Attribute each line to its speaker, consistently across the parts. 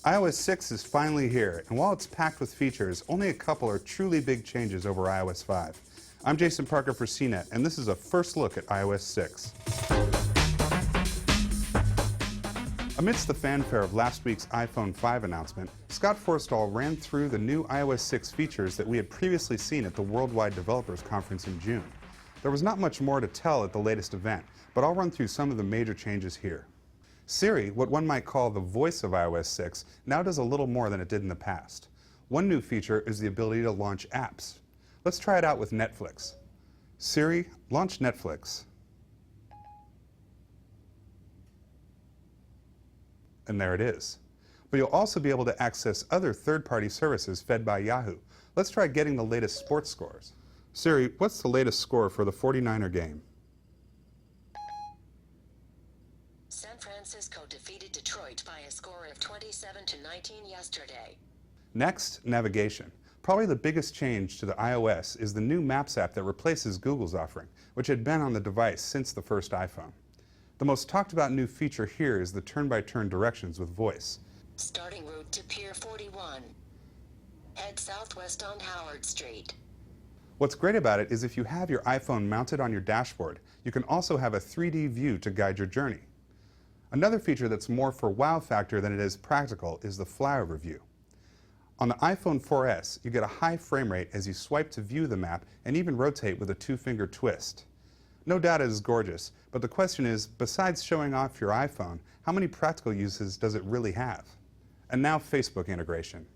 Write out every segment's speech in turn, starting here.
Speaker 1: iOS 6 is finally here, and while it's packed with features, only a couple are truly big changes over iOS 5. I'm Jason Parker for CNET, and this is a first look at iOS 6. Amidst the fanfare of last week's iPhone 5 announcement, Scott Forstall ran through the new iOS 6 features that we had previously seen at the Worldwide Developers Conference in June. There was not much more to tell at the latest event, but I'll run through some of the major changes here. Siri, what one might call the voice of iOS 6, now does a little more than it did in the past. One new feature is the ability to launch apps. Let's try it out with Netflix. Siri, launch Netflix. And there it is. But you'll also be able to access other third-party services fed by Yahoo. Let's try getting the latest sports scores. Siri, what's the latest score for the 49er game?
Speaker 2: San Francisco defeated Detroit by a score of 27-19 yesterday.
Speaker 1: Next, navigation. Probably the biggest change to the iOS is the new Maps app that replaces Google's offering, which had been on the device since the first iPhone. The most talked about new feature here is the turn-by-turn directions with voice.
Speaker 2: Starting route to Pier 41. Head southwest on Howard Street.
Speaker 1: What's great about it is if you have your iPhone mounted on your dashboard, you can also have a 3D view to guide your journey. Another feature that's more for wow factor than it is practical is the flyover view. On the iPhone 4S, you get a high frame rate as you swipe to view the map and even rotate with a two-finger twist. No doubt it is gorgeous, but the question is, besides showing off your iPhone, how many practical uses does it really have? And now Facebook integration.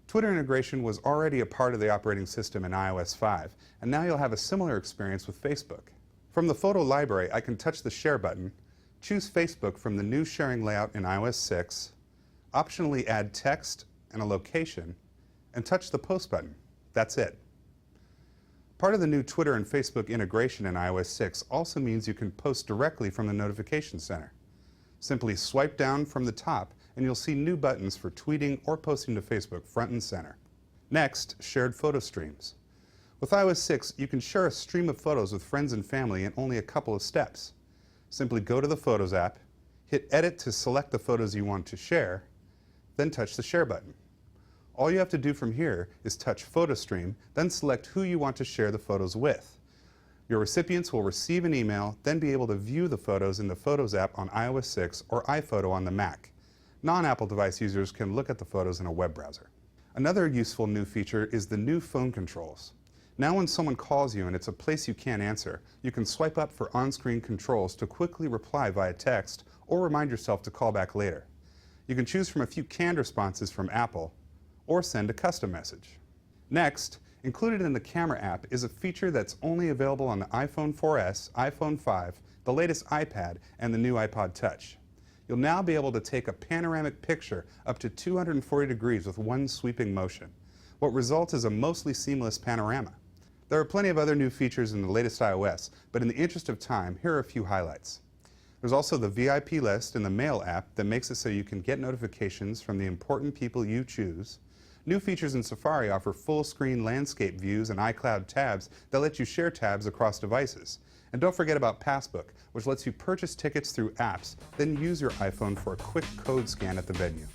Speaker 1: Twitter integration was already a part of the operating system in iOS 5, and now you'll have a similar experience with Facebook. From the photo library, I can touch the Share button, choose Facebook from the new sharing layout in iOS 6, optionally add text and a location, and touch the Post button. That's it. Part of the new Twitter and Facebook integration in iOS 6 also means you can post directly from the notification center. Simply swipe down from the top and you'll see new buttons for tweeting or posting to Facebook front and center. Next, shared photo streams. With iOS 6, you can share a stream of photos with friends and family in only a couple of steps. Simply go to the Photos app, hit Edit to select the photos you want to share, then touch the Share button. All you have to do from here is touch Photo Stream, then select who you want to share the photos with. Your recipients will receive an email, then be able to view the photos in the Photos app on iOS 6 or iPhoto on the Mac. Non-Apple device users can look at the photos in a web browser. Another useful new feature is the new phone controls. Now when someone calls you and it's a place you can't answer, you can swipe up for on-screen controls to quickly reply via text or remind yourself to call back later. You can choose from a few canned responses from Apple or send a custom message. Next, included in the Camera app is a feature that's only available on the iPhone 4S, iPhone 5, the latest iPad, and the new iPod Touch. You'll now be able to take a panoramic picture up to 240 degrees with one sweeping motion. What results is a mostly seamless panorama. There are plenty of other new features in the latest iOS, but in the interest of time, here are a few highlights. There's also the VIP list in the Mail app that makes it so you can get notifications from the important people you choose. New features in Safari offer full-screen landscape views and iCloud tabs that let you share tabs across devices. And don't forget about Passbook, which lets you purchase tickets through apps, then use your iPhone for a quick code scan at the venue.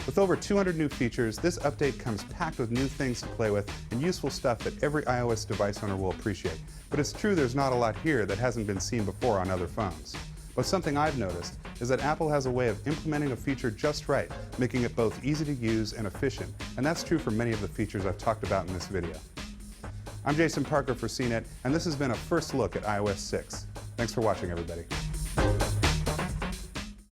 Speaker 1: With over 200 new features, this update comes packed with new things to play with and useful stuff that every iOS device owner will appreciate. But it's true there's not a lot here that hasn't been seen before on other phones. But something I've noticed is that Apple has a way of implementing a feature just right, making it both easy to use and efficient, and that's true for many of the features I've talked about in this video. I'm Jason Parker for CNET, and this has been a first look at iOS 6. Thanks for watching, everybody.